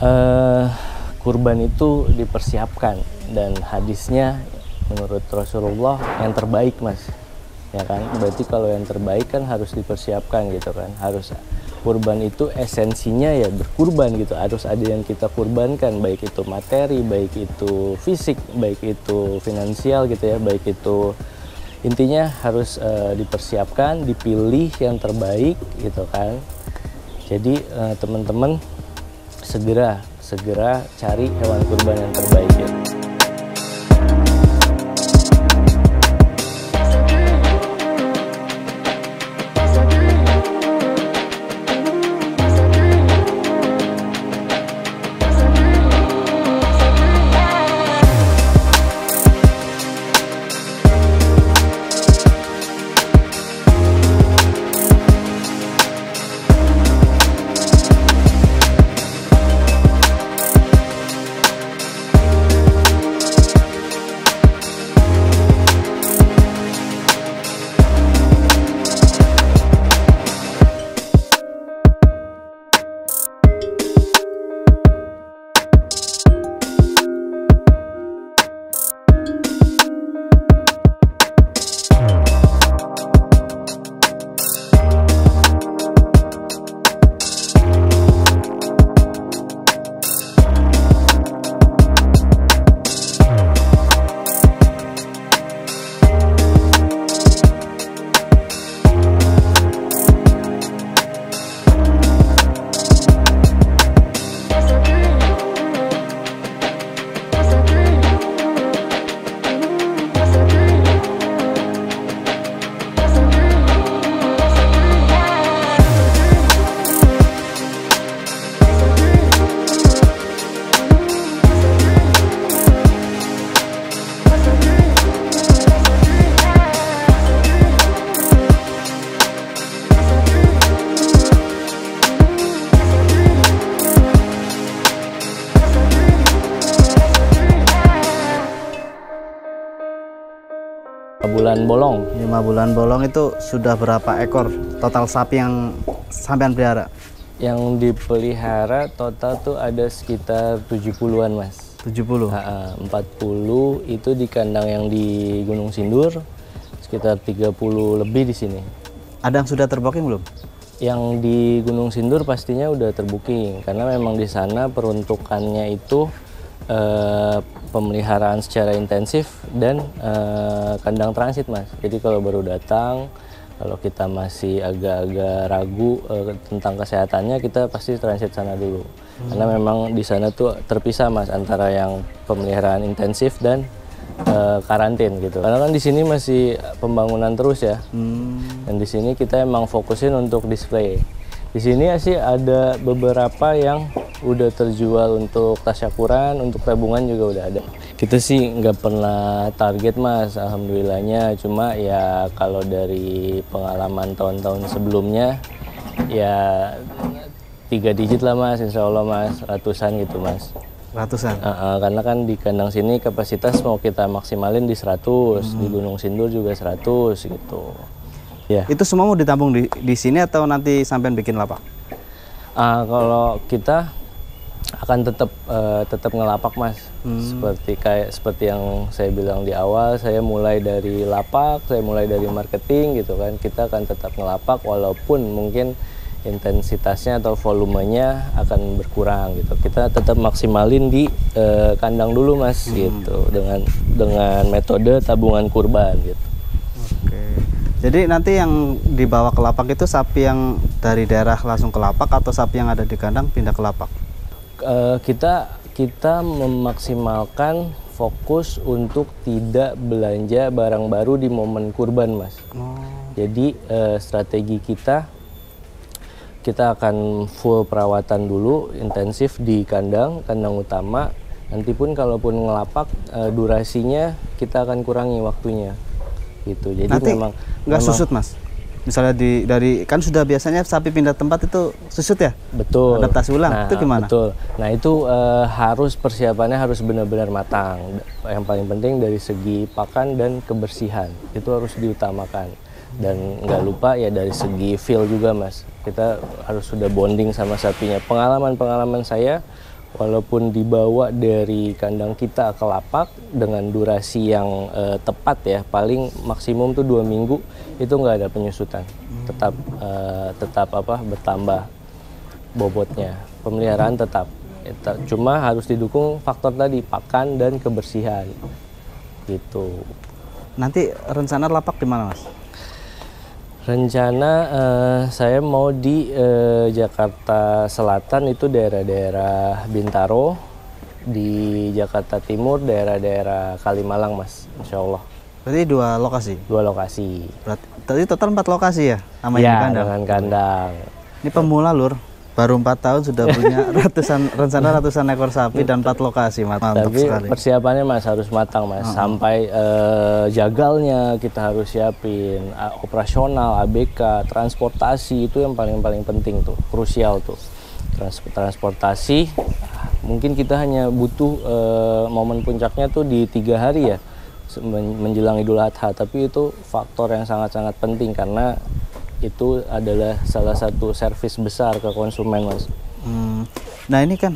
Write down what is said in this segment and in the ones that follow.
Eh, kurban itu dipersiapkan, dan hadisnya menurut Rasulullah yang terbaik, Mas. Ya kan? Berarti kalau yang terbaik kan harus dipersiapkan gitu kan. Harus kurban itu esensinya ya berkurban gitu. Harus ada yang kita kurbankan, baik itu materi, baik itu fisik, baik itu finansial gitu ya, baik itu intinya harus dipersiapkan, dipilih yang terbaik gitu kan. Jadi teman-teman segera cari hewan kurban yang terbaik ya. Bulan bolong. 5 bulan bolong itu sudah berapa ekor total sapi yang sampean pelihara? Yang dipelihara total tuh ada sekitar 70-an, Mas. 70? 40 itu di kandang yang di Gunung Sindur, sekitar 30 lebih di sini. Ada yang sudah terbooking belum? Yang di Gunung Sindur pastinya udah terbooking, karena memang di sana peruntukannya itu pemeliharaan secara intensif dan kandang transit, Mas. Jadi kalau baru datang, kalau kita masih agak-agak ragu tentang kesehatannya, kita pasti transit sana dulu. Karena memang di sana tuh terpisah, Mas, antara yang pemeliharaan intensif dan karantin gitu. Karena kan di sini masih pembangunan terus ya. Dan di sini kita emang fokusin untuk display. Di sini sih ada beberapa yang udah terjual untuk tasyakuran, untuk tabungan juga udah ada. Kita sih nggak pernah target, Mas, alhamdulillahnya. Cuma ya kalau dari pengalaman tahun-tahun sebelumnya ya 3 digit lah, Mas, insya Allah, Mas, ratusan gitu, Mas. Ratusan? Karena kan di kandang sini kapasitas mau kita maksimalin di 100, di Gunung Sindur juga 100 gitu. Ya. Itu semua mau ditampung di sini atau nanti sampean bikin lapak? Kalau kita akan tetap ngelapak, Mas. Seperti yang saya bilang di awal, saya mulai dari lapak, saya mulai dari marketing gitu kan. Kita akan tetap ngelapak walaupun mungkin intensitasnya atau volumenya akan berkurang gitu. Kita tetap maksimalin di kandang dulu, Mas, gitu, dengan metode tabungan kurban gitu. Oke. Jadi nanti yang dibawa ke lapak itu sapi yang dari daerah langsung ke lapak atau sapi yang ada di kandang pindah ke lapak? Kita memaksimalkan fokus untuk tidak belanja barang baru di momen kurban, Mas. Jadi strategi kita akan full perawatan dulu, intensif di kandang utama. Nanti pun kalaupun ngelapak, durasinya kita akan kurangi waktunya. Gitu. Jadi nanti memang susut, Mas. Misalnya dari kan sudah biasanya sapi pindah tempat itu susut ya? Betul. Adaptasi ulang. Itu gimana? Betul. Nah, itu harus persiapannya harus benar-benar matang. Yang paling penting dari segi pakan dan kebersihan itu harus diutamakan. Dan nggak lupa ya dari segi feel juga, Mas. Kita harus sudah bonding sama sapinya. Pengalaman saya walaupun dibawa dari kandang kita ke lapak dengan durasi yang tepat ya, paling maksimum tuh 2 minggu itu nggak ada penyusutan, tetap bertambah bobotnya, pemeliharaan tetap. Cuma harus didukung faktor tadi, pakan dan kebersihan gitu. Nanti rencana lapak di mana, Mas? Rencana saya mau di Jakarta Selatan, itu daerah-daerah Bintaro, di Jakarta Timur daerah-daerah Kalimalang, Mas, insya Allah. Berarti 2 lokasi? 2 lokasi. Berarti tadi total 4 lokasi ya? Sama Ya, ini kandang? dengan kandang. Ini pemula Lur, baru 4 tahun sudah punya ratusan ekor sapi dan 4 lokasi. Mantap Tapi sekali. persiapannya Mas harus matang Mas, sampai jagalnya kita harus siapin, operasional, ABK, transportasi itu yang paling penting tuh, krusial tuh. Transportasi, mungkin kita hanya butuh momen puncaknya tuh di 3 hari ya, menjelang Idul Adha, tapi itu faktor yang sangat-sangat penting karena itu adalah salah satu servis besar ke konsumen, Mas. Nah ini kan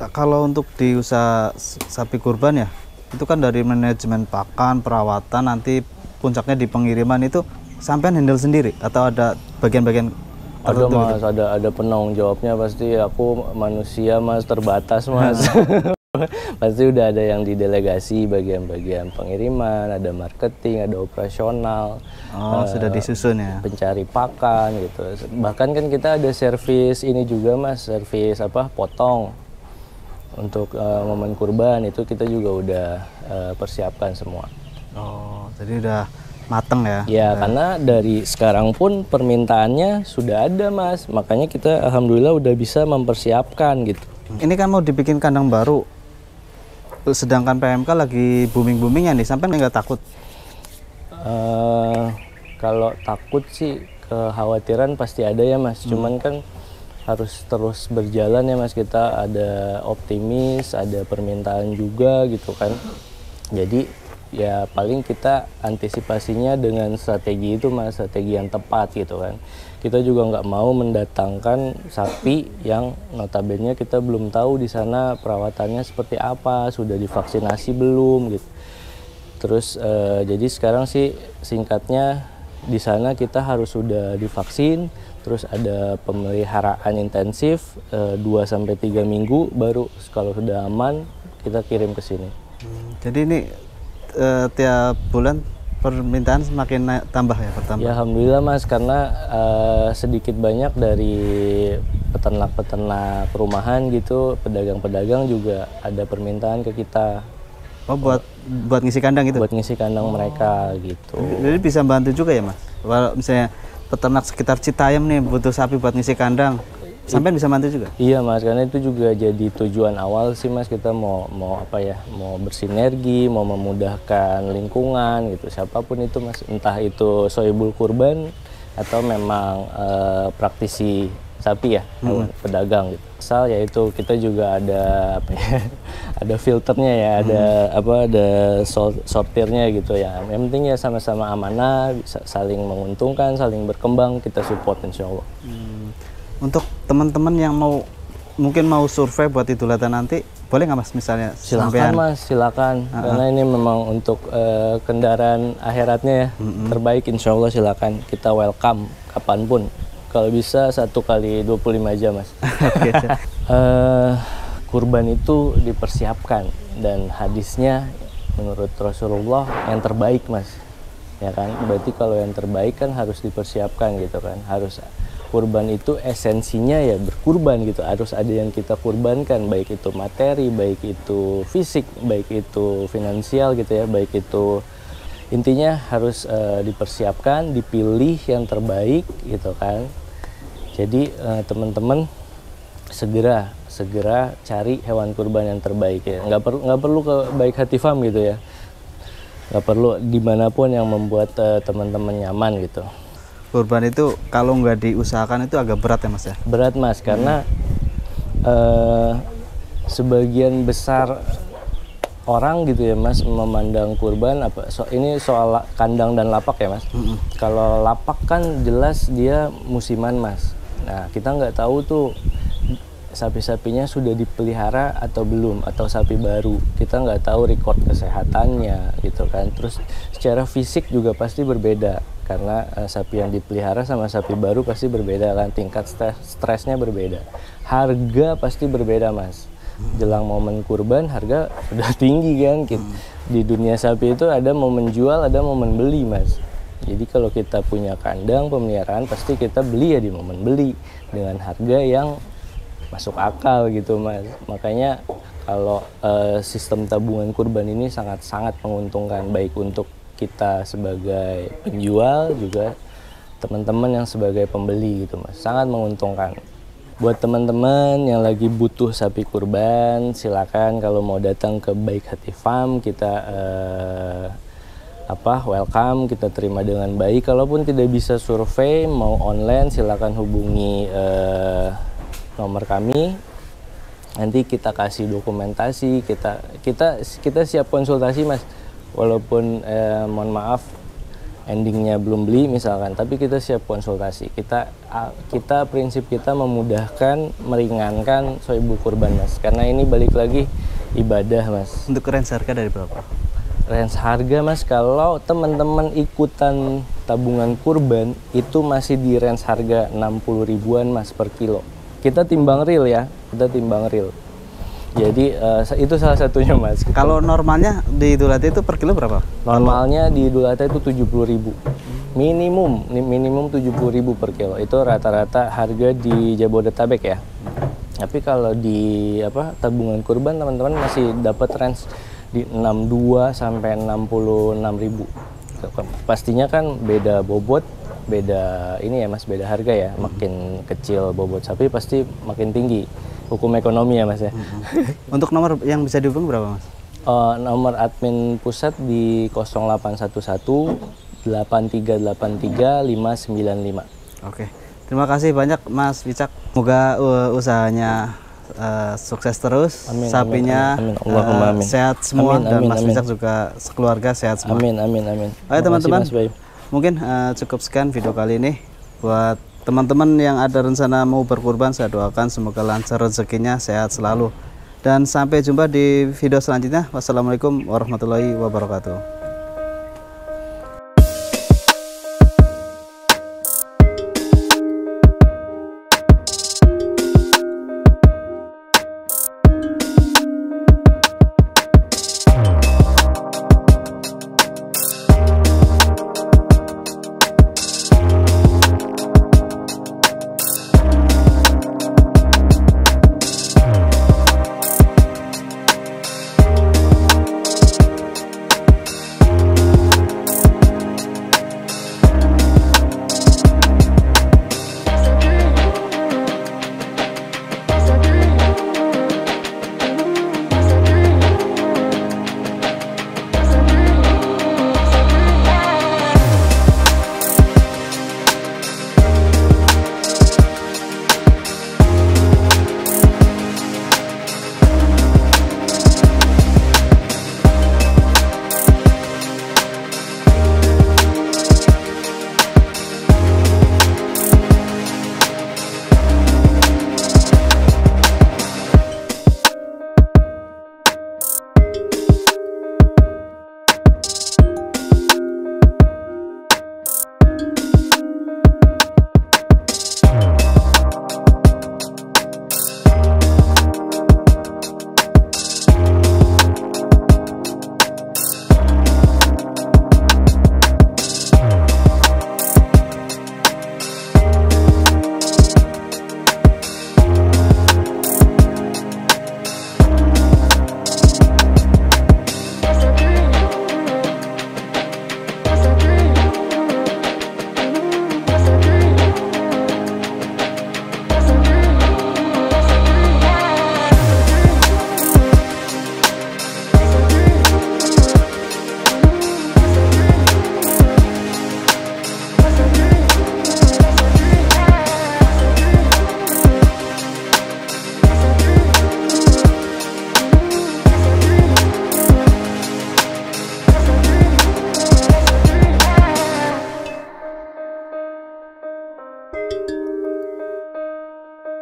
kalau untuk di usaha sapi kurban ya, itu kan dari manajemen pakan, perawatan, nanti puncaknya di pengiriman itu sampean handle sendiri atau ada bagian-bagian Ada Mas, ada penanggung jawabnya, pasti aku manusia Mas, terbatas Mas. Pasti udah ada yang didelegasi bagian-bagian pengiriman, ada marketing, ada operasional. Sudah disusun ya. Pencari pakan gitu. Bahkan kan kita ada servis ini juga Mas, servis potong. Untuk momen kurban itu kita juga udah persiapkan semua. Oh, jadi udah mateng ya? Ya, karena dari sekarang pun permintaannya sudah ada Mas. Makanya kita alhamdulillah udah bisa mempersiapkan gitu. Ini kan mau dibikin kandang baru. Sedangkan PMK lagi booming-boomingnya nih, sampai nggak takut? Kalau takut sih, kekhawatiran pasti ada ya Mas. Cuman kan harus terus berjalan ya Mas. Kita ada optimis, ada permintaan juga gitu kan. Jadi ya paling kita antisipasinya dengan strategi itu Mas, strategi yang tepat gitu kan. Kita juga nggak mau mendatangkan sapi yang notabene kita belum tahu di sana perawatannya seperti apa, sudah divaksinasi belum gitu. Terus jadi sekarang sih singkatnya di sana kita harus sudah divaksin, terus ada pemeliharaan intensif 2-3 minggu, baru kalau sudah aman kita kirim ke sini. Jadi ini tiap bulan permintaan semakin tambah ya, bertambah? Ya alhamdulillah Mas, karena sedikit banyak dari peternak-peternak rumahan gitu, pedagang-pedagang juga ada permintaan ke kita. Oh, buat ngisi kandang itu? Buat ngisi kandang mereka gitu. Jadi bisa bantu juga ya Mas? Kalau misalnya peternak sekitar Citayam nih butuh sapi buat ngisi kandang, sampai bisa bantu juga? Iya Mas, karena itu juga jadi tujuan awal sih Mas, kita mau bersinergi, mau memudahkan lingkungan gitu, siapapun itu Mas, entah itu sohibul kurban atau memang praktisi sapi ya, pedagang gitu. Asal yaitu kita juga ada ada filternya ya, ada sortirnya gitu ya. Yang penting ya sama-sama amanah, bisa saling menguntungkan, saling berkembang, kita support insya Allah. Untuk teman-teman yang mungkin mau survei buat Idul Adha nanti, boleh nggak Mas misalnya? Silakan Mas, silakan. Karena ini memang untuk kendaraan akhiratnya ya, terbaik insya Allah silakan. Kita welcome kapanpun. Kalau bisa 1 kali 25 jam Mas. Kurban itu dipersiapkan dan hadisnya menurut Rasulullah yang terbaik Mas. Ya kan? Berarti kalau yang terbaik kan harus dipersiapkan gitu kan. Harus kurban itu esensinya ya berkurban gitu, harus ada yang kita kurbankan, baik itu materi, baik itu fisik, baik itu finansial gitu ya, baik itu intinya harus dipersiapkan, dipilih yang terbaik gitu kan. Jadi teman-teman segera cari hewan kurban yang terbaik ya, nggak perlu ke Baik Hati Farm gitu ya, nggak perlu dimanapun yang membuat teman-teman nyaman gitu. Kurban itu kalau nggak diusahakan itu agak berat ya Mas ya? Berat Mas, karena sebagian besar orang gitu ya Mas memandang kurban ini soal kandang dan lapak ya Mas. Kalau lapak kan jelas dia musiman Mas. Nah kita nggak tahu tuh sapi-sapinya sudah dipelihara atau belum, atau sapi baru. Kita nggak tahu record kesehatannya gitu kan. Terus secara fisik juga pasti berbeda, karena sapi yang dipelihara sama sapi baru pasti berbeda kan, tingkat stresnya berbeda. Harga pasti berbeda mas. Jelang momen kurban harga udah tinggi kan. Di dunia sapi itu ada momen jual, ada momen beli mas. Jadi kalau kita punya kandang pemeliharaan pasti kita beli ya di momen beli dengan harga yang masuk akal gitu mas. Makanya kalau sistem tabungan kurban ini sangat-sangat menguntungkan, baik untuk kita sebagai penjual juga teman-teman yang sebagai pembeli gitu mas, sangat menguntungkan. Buat teman-teman yang lagi butuh sapi kurban, silakan kalau mau datang ke Baik Hati Farm, kita welcome, kita terima dengan baik. Kalaupun tidak bisa survei, mau online, silakan hubungi nomor kami, nanti kita kasih dokumentasi, kita siap konsultasi mas, walaupun mohon maaf endingnya belum beli misalkan, tapi kita siap konsultasi. Kita prinsip kita memudahkan, meringankan soibu kurban mas, karena ini balik lagi ibadah mas. Untuk range harga dari berapa? Range harga mas, kalau teman-teman ikutan tabungan kurban itu masih di range harga 60 ribuan mas per kilo. Kita timbang real ya, kita timbang real. Jadi itu salah satunya mas. Kalau normalnya di Idul Adha itu per kilo berapa? Normalnya di Idul Adha itu 70.000. Minimum 70.000 per kilo. Itu rata-rata harga di Jabodetabek ya. Tapi kalau di tabungan kurban teman-teman masih dapat range di 62 sampai 66.000. Pastinya kan beda bobot, beda ini ya mas, beda harga ya. Makin kecil bobot sapi pasti makin tinggi. Hukum ekonomi ya mas ya. Untuk nomor yang bisa dihubungi berapa mas? Nomor admin pusat di 0811 8383 595. Oke, terima kasih banyak mas Wicak. Semoga usahanya sukses terus. Amin, sapinya amin, amin. Allahumma amin. Sehat semua, Amin, dan amin, mas amin. Wicak juga sekeluarga sehat semua. Amin, amin, amin. Oke teman-teman, Mas Bayu. mungkin cukup sekian video kali ini. Buat teman-teman yang ada rencana mau berkurban, saya doakan semoga lancar rezekinya, sehat selalu. Dan sampai jumpa di video selanjutnya. Wassalamualaikum warahmatullahi wabarakatuh.